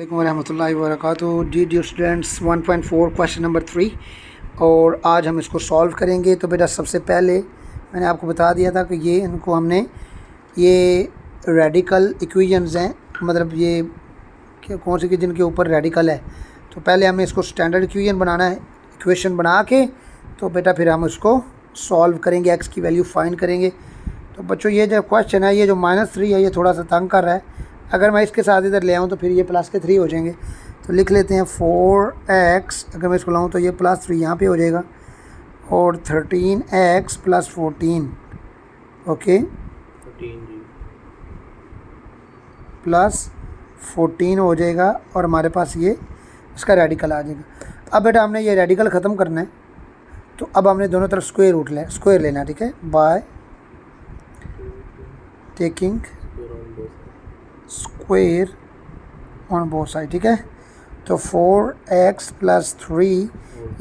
अस्सलाम वरहमतुल्लाहि वबरकातुहू। Dear students 1.4 question number 3 और आज हम इसको सॉल्व करेंगे। तो बेटा सबसे पहले मैंने आपको बता दिया था कि ये इनको हमने ये रेडिकल इक्वेशंस हैं, मतलब ये कौन सी कि जिनके ऊपर रेडिकल है। तो पहले हमने इसको स्टैंडर्ड इक्वेशन बनाना है, इक्वेशन बना के तो बेटा फिर हम उसको सॉल्व करेंगे, एक्स की वैल्यू फाइंड करेंगे। तो बच्चों ये जो क्वेश्चन है, ये जो -3 है, ये थोड़ा सा तंग कर रहा है। अगर मैं इसके साथ इधर ले आऊँ तो फिर ये प्लस के 3 हो जाएंगे। तो लिख लेते हैं 4x, अगर मैं इसको लाऊँ तो ये +3 यहाँ पे हो जाएगा और 13x + 14 ओके +14 हो जाएगा और हमारे पास ये इसका रेडिकल आ जाएगा। अब बेटा हमने ये रेडिकल ख़त्म करना है, तो अब हमने दोनों तरफ स्क्वायर लेना है, ठीक है, by taking square on both side, ठीक है। तो 4x + 3,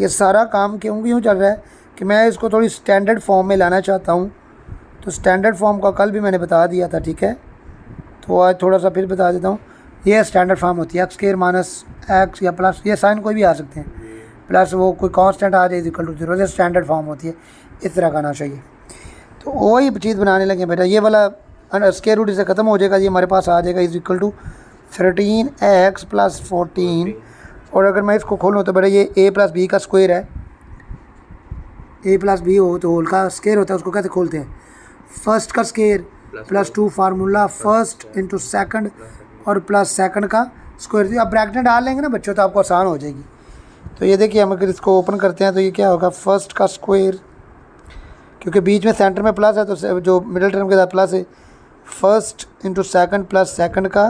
ये सारा काम क्यों चल रहा है कि मैं इसको थोड़ी स्टैंडर्ड फॉर्म में लाना चाहता हूँ। तो स्टैंडर्ड फॉर्म का कल भी मैंने बता दिया था, ठीक है, तो आज थोड़ा सा फिर बता देता हूँ। ये स्टैंडर्ड फॉर्म होती है x² - x या प्लस, ये साइन कोई भी आ सकते हैं, प्लस वो कोई कांस्टेंट आ जाए = 0, ये स्टैंडर्ड फॉर्म होती है, इस तरह का आना चाहिए। तो वही चीज़ बनाने लगे बेटा, ये वाला स्क्वायर रूट से ख़त्म हो जाएगा, ये हमारे पास आ जाएगा = 13x + 14। और अगर मैं इसको खोलूँ तो बेटा ये a + b का स्क्वायर है, a + b हो तो होल का स्क्वायर होता है, उसको कैसे खोलते हैं, फर्स्ट का स्क्वायर +2 फार्मूला फर्स्ट × सेकंड और प्लस सेकंड का स्क्वायर। अब ब्रैकेट डाल लेंगे ना बच्चों तो आपको आसान हो जाएगी। तो ये देखिए हम अगर इसको ओपन करते हैं तो ये क्या होगा, फर्स्ट का स्क्वायर, क्योंकि बीच में सेंटर में प्लस है तो जो मिडिल टर्म के साथ प्लस है, फर्स्ट × सेकंड प्लस सेकंड का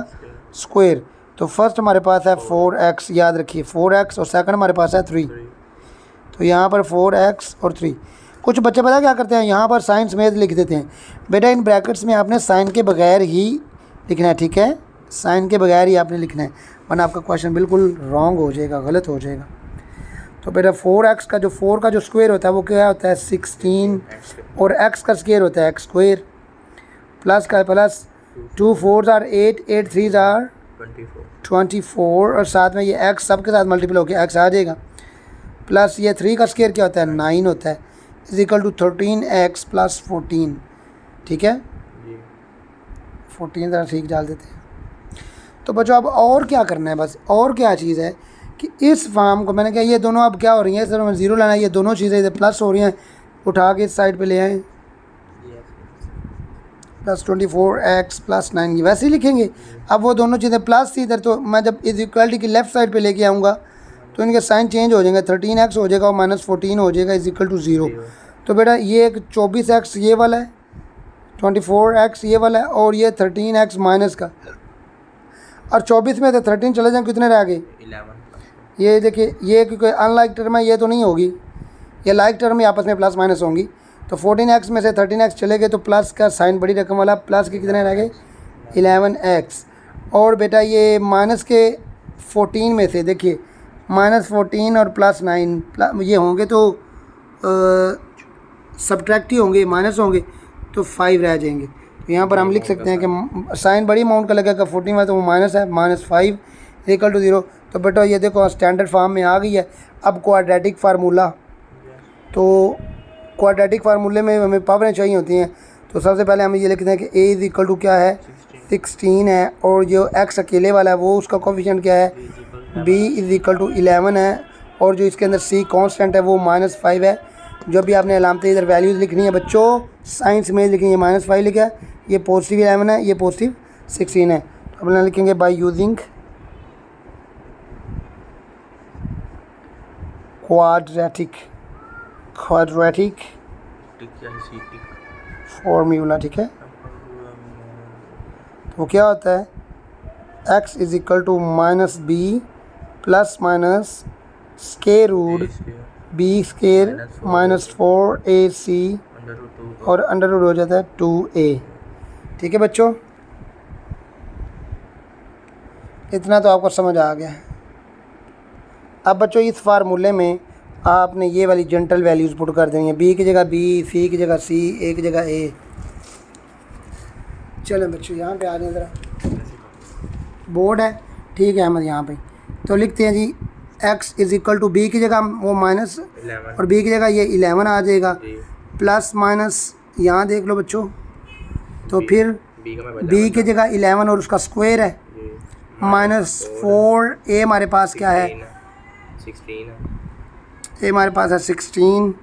स्क्वायर। तो फर्स्ट हमारे पास है 4x, याद रखिए 4x, और सेकंड हमारे पास है 3। तो यहाँ पर 4x और 3। कुछ बच्चे पता क्या करते हैं, यहाँ पर साइन समेत लिख देते हैं। बेटा इन ब्रैकेट्स में आपने साइन के बगैर ही लिखना है, ठीक है, साइन के बगैर ही आपने लिखना है, वरना आपका क्वेश्चन बिल्कुल रॉन्ग हो जाएगा, गलत हो जाएगा। तो बेटा 4x का जो 4 का जो स्क्वायर होता है वो क्या होता है 16, और x का स्क्वायर होता है x², प्लस का plus 2 4s are 8, 8 3s are 24, और साथ में ये x सब के साथ मल्टीपल होकर x आ जाएगा, प्लस ये 3 का स्क्वायर क्या होता है 9 होता है, = 13x + 14, ठीक है, 14 ज़रा ठीक डाल देते हैं। तो बच्चों अब और क्या करना है, बस और क्या चीज़ है कि इस फॉर्म को मैंने कहा ये दोनों अब क्या हो रही हैं, इस तरह में 0 लाना है, ये दोनों चीज़ें इधर प्लस हो रही हैं, उठा के इस साइड पे ले आए, +24x + 9, ये वैसे ही लिखेंगे। अब वो दोनों चीज़ें प्लस थी इधर, तो मैं जब इस इक्वलिटी की लेफ़्ट साइड पे लेके आऊँगा तो इनके साइन चेंज हो जाएंगे, 13x हो जाएगा और -14 हो जाएगा = 0। तो बेटा ये एक 24x ये वाला है, 24x ये वाला है, और ये 13x माइनस का, और 24 में से 13 चले जाएँ कितने रह गए 11। ये देखिए ये क्योंकि अनलाइक टर्म है, ये तो नहीं होगी, ये लाइक टर्म ही आपस में प्लस माइनस होंगी। तो 14x में से 13x चले गए तो प्लस का साइन बड़ी रकम वाला, प्लस के कितने रह गए 11x। और बेटा ये माइनस के 14 में से देखिए -14 और +9 ये होंगे तो सब्ट्रैक्ट ही होंगे, माइनस होंगे, तो 5 रह जाएंगे। तो यहाँ पर हम लिख सकते हैं कि साइन बड़ी अमाउंट का लगेगा 14 में, तो वो माइनस है, -5 = 0। तो बेटा ये देखो स्टैंडर्ड फॉर्म में आ गई है। अब क्वाड्रेटिक फार्मूला, तो क्वाड्रेटिक फार्मूले में हमें पावरें चाहिए होती हैं। तो सबसे पहले हम ये लिखते हैं कि a = क्या है 16 है, और जो x अकेले वाला है वो उसका कोफिशिएंट क्या है b = 11 है, और जो इसके अंदर c कांस्टेंट है वो -5 है। जो भी आपने अलामतें इधर वैल्यूज़ लिखनी है बच्चों, साइंस में लिखनी है, -5 लिखा है, ये पॉजिटिव 11 है, ये पॉजिटिव 16 है। तो अपना लिखेंगे बाय यूजिंग क्वाड्रेटिक फॉर्मूला, ठीक है। तो क्या होता है x = -b ± √b² -4ac और √ हो जाता है 2a, ठीक है बच्चों, इतना तो आपको समझ आ गया। अब बच्चों इस फार्मूले में आपने ये वाली जनरल वैल्यूज़ पुट कर देनी है, b की जगह b, c की जगह c, a की जगह a। चलो बच्चों यहाँ पे आ जाए, ज़रा बोर्ड है, ठीक है अहमद यहाँ पे। तो लिखते हैं जी x is equal to B की जगह वो माइनस और b की जगह ये 11 आ जाएगा, प्लस माइनस यहाँ देख लो बच्चों। तो फिर b की जगह 11 और उसका स्क्वायर है -4। a हमारे पास क्या है, 16 a हमारे पास है 16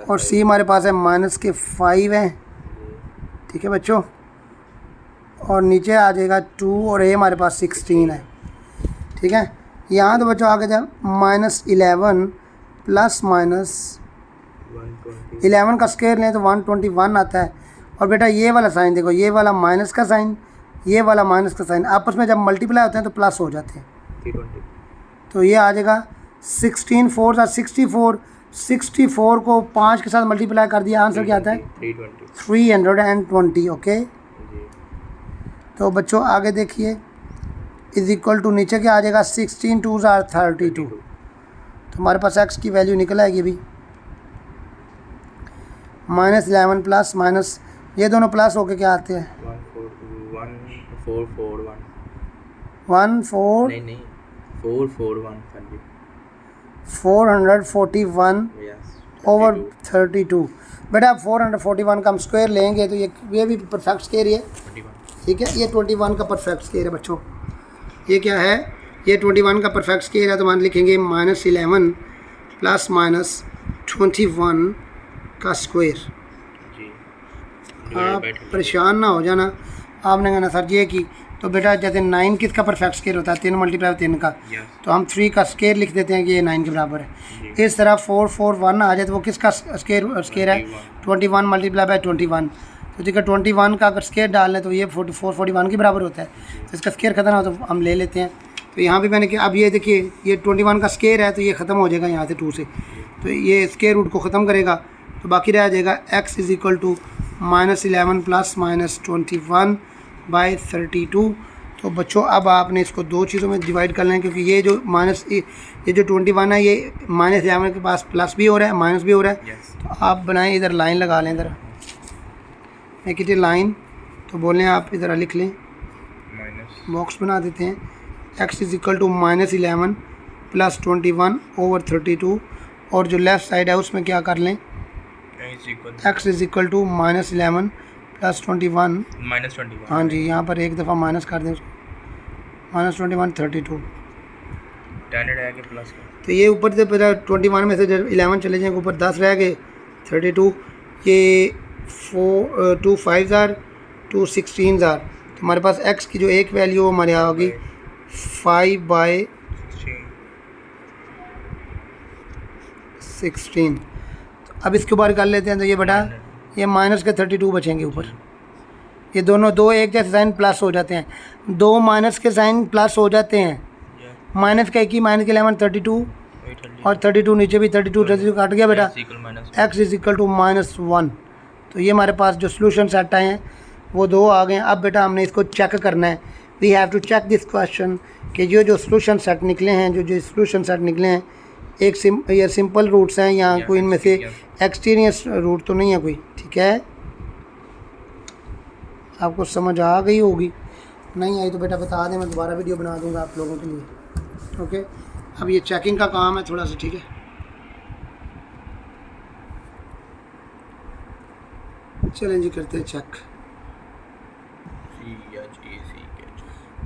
और c हमारे पास है -5 है। ठीक है बच्चों, और नीचे आ जाएगा 2 और a हमारे पास 16 है। ठीक है, यहाँ तो बच्चों आगे जाए -11 प्लस -11 का स्क्वायर लें तो 121 आता है। और बेटा ये वाला साइन देखो, ये वाला माइनस का साइन, ये वाला माइनस का साइन, आपस में जब मल्टीप्लाई होते हैं तो प्लस हो जाते हैं। तो ये आ जाएगा 16 4 64, 64 को 5 के साथ मल्टीप्लाई कर दिया, आंसर क्या आता है 320। ओके, तो बच्चों आगे देखिए इज इक्वल टू नीचे क्या आ जाएगा 16 2 32। तो हमारे पास x की वैल्यू निकल आएगी अभी -11 प्लस माइनस, ये दोनों प्लस होके क्या आते हैं 441 ओवर 32। बेटा आप 441 का हम स्क्वायर लेंगे तो ये भी परफेक्ट स्क्वायर है। ठीक है, ये 21 का परफेक्ट स्क्वायर है बच्चों। ये क्या है, ये 21 का परफेक्ट स्क्वायर है। तो मान लिखेंगे -11 प्लस -21 का स्क्वायर। आप परेशान ना हो जाना, आपने कहना सर ये की, तो बेटा जैसे 9 किसका परफेक्ट स्क्वायर होता है 3 × 3 का, तो हम 3 का स्क्वायर लिख देते हैं कि ये 9 के बराबर है। इस तरह 441 आ जाए तो वो किसका स्क्वायर है 21 × 21। तो देखिए 21 का अगर स्क्वायर डाल लें तो ये 41 के बराबर होता है। तो इसका स्क्वायर खत्म हो तो हम ले लेते हैं। तो यहाँ भी मैंने किया, अब ये देखिए ये 21 का स्क्वायर है तो ये ख़त्म हो जाएगा यहाँ से 2 से, तो ये स्क्वायर रूट को ख़त्म करेगा तो बाकी रह जाएगा x is equal to -11 plus -21 by 32। तो बच्चों अब आपने इसको दो चीज़ों में डिवाइड कर लें, क्योंकि ये जो ये जो 21 है ये -11 के पास प्लस भी हो रहा है माइनस भी हो रहा है। तो आप बनाएं, इधर लाइन लगा लें, इधर एक ही लाइन, तो बोलें आप इधर लिख लें, बॉक्स बना देते हैं। x is equal to -11 plus 21 over 32, और जो लेफ़्ट साइड है उसमें क्या कर लें x is equal to -11 plus 21 हाँ जी, यहाँ पर एक दफ़ा माइनस कर दें उसको, -21 32। तो ये ऊपर से पहले 21 में से जब 11 चले जाएंगे ऊपर 10 रह गए 32, ये 2 5 2 16। तो हमारे पास x की जो एक वैल्यू हमारी आ होगी 5/16। तो अब इसके ऊपर कर लेते हैं, तो ये बेटा ये माइनस के 32 बचेंगे ऊपर। ये दोनों दो एक जैसे साइन प्लस हो जाते हैं, दो माइनस के साइन प्लस हो जाते हैं। माइनस का एक ही, -11 32 और 32 नीचे भी 32 काट गया बेटा, x इज़ इक्वल टू -1। तो ये हमारे पास जो सोल्यूशन सेट आए हैं वो दो आ गए हैं। अब बेटा हमने इसको चेक करना है, we have to check this question कि जो सोल्यूशन सेट निकले हैं, जो सोल्यूशन सेट निकले हैं, एक ये सिंपल रूट्स हैं या कोई इनमें से एक्सटीरियस रूट तो नहीं है कोई। ठीक है, आपको समझ आ गई होगी, नहीं आई तो बेटा बता दें, मैं दोबारा वीडियो बना दूंगा आप लोगों के लिए। ओके, अब ये चेकिंग का काम है थोड़ा सा। ठीक है, चलें जी करते हैं चेक।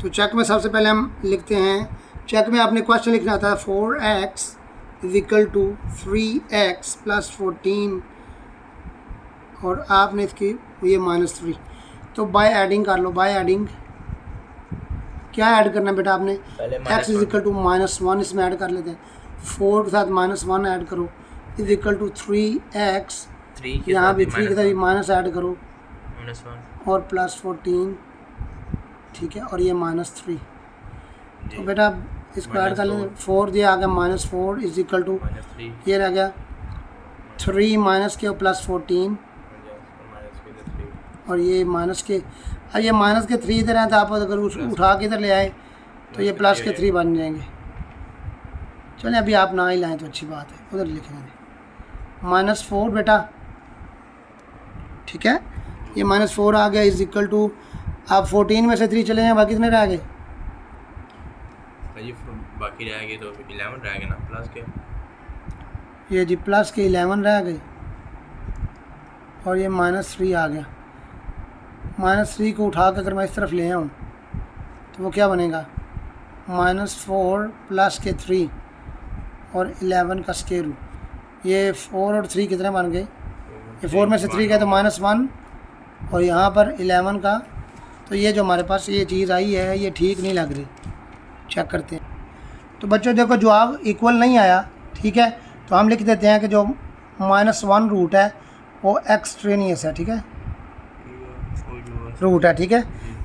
तो चेक में सबसे पहले हम लिखते हैं, चेक में आपने क्वेश्चन लिखना था 4x is equal to 3x plus 14 और आपने इसकी ये -3। तो बाय एडिंग कर लो, बाय एडिंग क्या ऐड करना है बेटा आपने, x इज इक्वल टू -1 इसमें ऐड कर लेते हैं, 4 के साथ -1 ऐड करो इज इक्वल टू 3x, यहाँ भी 3 के साथ माइनस ऐड करो और प्लस 14। ठीक है, और ये -3। तो बेटा इसको ऐड कर लें, 4 दिया आ गया -4 इज इक्वल टू ये रह गया 3 माइनस के और प्लस 14 और ये माइनस के। अब ये माइनस के 3 इधर हैं तो आप अगर उठा के इधर ले आए तो ये प्लस के 3 बन जाएंगे। चलें अभी आप ना ही लाएँ तो अच्छी बात है, उधर लिखेंगे -4 बेटा। ठीक है, ये -4 आ गया इज इक्वल टू, आप 14 में से 3 चले जाएँ बाकी कितने रह गए जी बाकी रह गए तो 11 रह गए ना, प्लस के ये जी प्लस के 11 रह गए और ये -3 आ गया। -3 को उठा कर अगर मैं इस तरफ ले आऊँ तो वो क्या बनेगा, -4 प्लस के 3 और 11 का स्क्वायर रूट। ये 4 और 3 कितने बन गए, ये 4 में से 3 गए तो -1 और यहाँ पर 11 का। तो ये जो हमारे पास ये चीज़ आई है ये ठीक नहीं लग रही, चेक करते हैं। तो बच्चों देखो जवाब इक्वल नहीं आया, ठीक है, तो हम लिख देते हैं कि जो -1 रूट है वो एक्सट्रेनियस है, ठीक है, रूट है, ठीक है।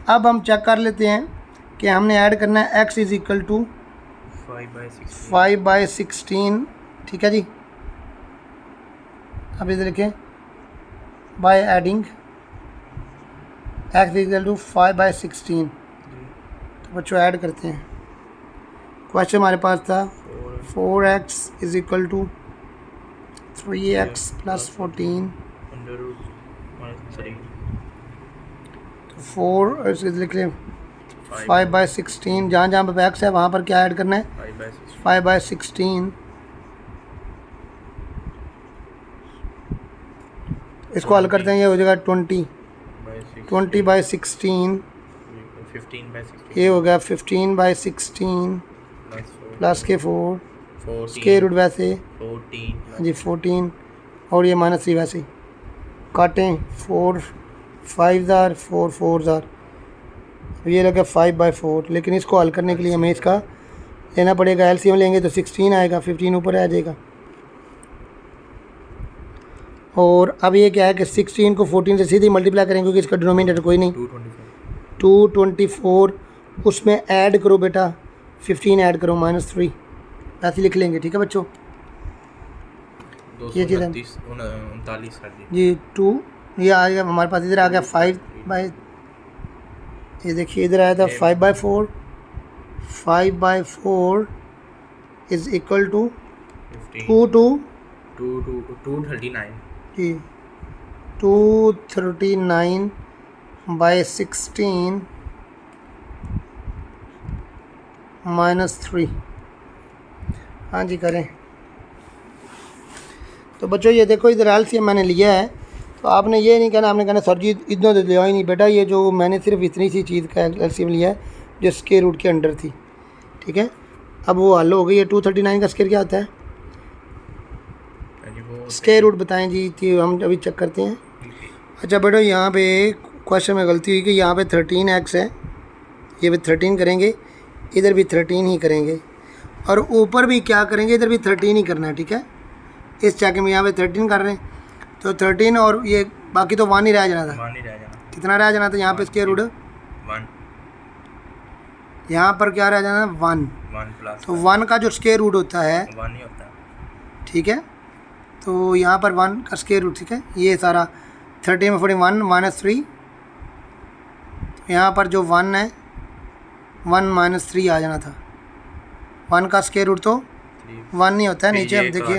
अब हम चेक कर लेते हैं कि हमने ऐड करना है x इज़ इक्वल टू 5/16, ठीक है जी। अब इधर लिखें by adding x equal to 5/16। तो बच्चों ऐड करते हैं। क्वेश्चन हमारे पास था 4x is equal to 3x plus 14। तो 4 लिख लें 5/16, जहाँ जहाँ पर x है वहाँ पर क्या ऐड करना है, 5/16। इसको हल करते हैं, ये हो जाएगा 20/16, ये हो गया 15/16 प्लस के 4 स्क्वायर रूट वैसे जी 14 और ये -3 वैसे काटें, 4 5 जार 4 4 जार, ये लगा 5/4। लेकिन इसको हल करने के लिए हमें इसका लेना पड़ेगा, एलसीएम लेंगे तो 16 आएगा, 15 ऊपर आ जाएगा। और अब ये क्या है कि 16 को 14 से सीधे मल्टीप्लाई करेंगे क्योंकि इसका डिनोमिनेटर कोई नहीं, 224 उसमें ऐड करो बेटा 15 ऐड करो -3, ऐसे लिख लेंगे, ठीक है बच्चों। ये चीज़ जी 2 ये आ गया हमारे पास, इधर आ गया 5 बाई, ये देखिए इधर आया था 5/4, 5/4 इज़ इक्वल टू 239 जी 239/16 -3। हाँ जी करें। तो बच्चों ये देखो इधर एलसीएम मैंने लिया है, तो आपने ये नहीं कहना, आपने कहना सर जी इतना तो लिया ही नहीं बेटा, ये जो मैंने सिर्फ इतनी सी चीज़ का एलसीएम लिया है जो स्क्वायर रूट के अंडर थी, ठीक है। अब वो हल हो गई है। 239 का स्क्वायर क्या होता है, स्क्वायर रूट बताएं जी, थी हम अभी चेक करते हैं। अच्छा बेटा यहाँ पे क्वेश्चन में गलती हुई कि यहाँ पे 13x है, ये भी 13 करेंगे, इधर भी 13 ही करेंगे और ऊपर भी क्या करेंगे, इधर भी 13 ही करना है, ठीक है। इस चेक में यहाँ पे 13 कर रहे हैं तो 13 और ये बाकी तो 1 ही रह जाना था, कितना रह जाना था यहाँ पे स्क्वायर रूट 1, यहाँ पर क्या रह जाना 1 तो 1 का जो स्क्वायर रूट होता है 1 ही होता है, ठीक है। तो यहाँ पर 1 का स्क्वायर रूट, ठीक है, ये सारा 13 में 41 -3, तो यहाँ पर जो 1 है 1 -3 आ जाना था। 1 का स्क्वायर रूट तो 1 नहीं होता है, नीचे हम देखिए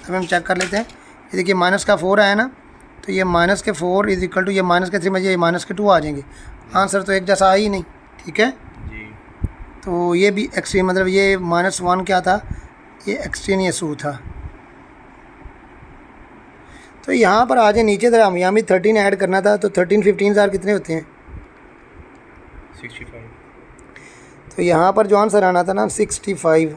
अब हम चेक कर लेते हैं। ये देखिए माइनस का 4 आया ना, तो ये -4 इज इक्वल टू ये -3 में ये -2 आ जाएंगे, आंसर तो एक जैसा आ ही नहीं, ठीक है जी। तो ये भी एक्सट्रीम, मतलब ये -1 क्या था, ये एक्सट्रेनियस रूट था। तो यहाँ पर आ जाए नीचे तरह, हम यहाँ भी 13 ऐड करना था, तो 13 15 जार कितने होते हैं 65। तो यहाँ पर जो आंसर आना था ना 65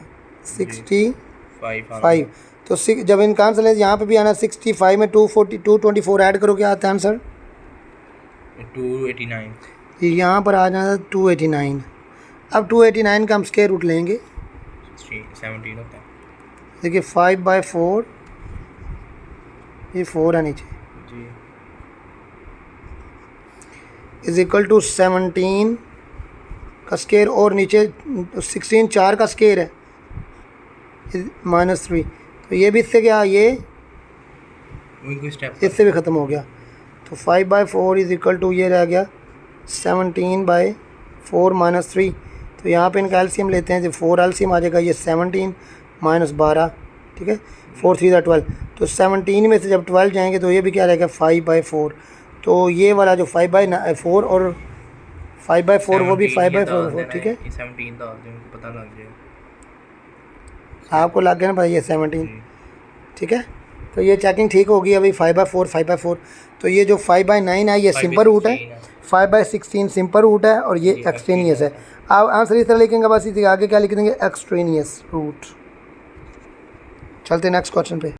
तो जब इनका आंसर है यहाँ पे भी आना 65 में 224 ऐड करो, क्या आता है आंसर 289। यहाँ पर आ जाना था 289। अब 289 का हम स्क्वायर रूट लेंगे, 17 होता है, देखिए 5/4 ये 4 है नीचे जी, इज इक्वल टू 17 का स्क्वायर और नीचे 16 4 का स्क्वायर है -3, तो ये भी इससे क्या, ये इससे भी ख़त्म हो गया। तो 5/4 इज इक्वल टू ये रह गया 17/4 -3। तो यहाँ पे इनका एलसीएम लेते हैं, जब 4 एलसीएम आ जाएगा, ये 17 -12, ठीक है, 4 3 12। तो 17 में से जब 12 जाएंगे तो ये भी क्या रहेगा 5/4। तो ये वाला जो 5/4 और 5/4 वो भी 5/4 ठीक है। 17 डाल दें, उनको पता लग जाए। आपको लग गया ना भाई ये 17, जी। ठीक है। तो ये चेकिंग ठीक होगी अभी 5/4 5/4। तो ये जो 5/9 है ये सिंपल रूट है, 5/16 सिंपल रूट है और ये जी, एक्सट्रेनियस है। extraneous आप आंसर इस तरह लिखेंगे, बस इसी आगे क्या लिख देंगे, एक्सट्रेनियस रूट। चलते नेक्स्ट क्वेश्चन पे।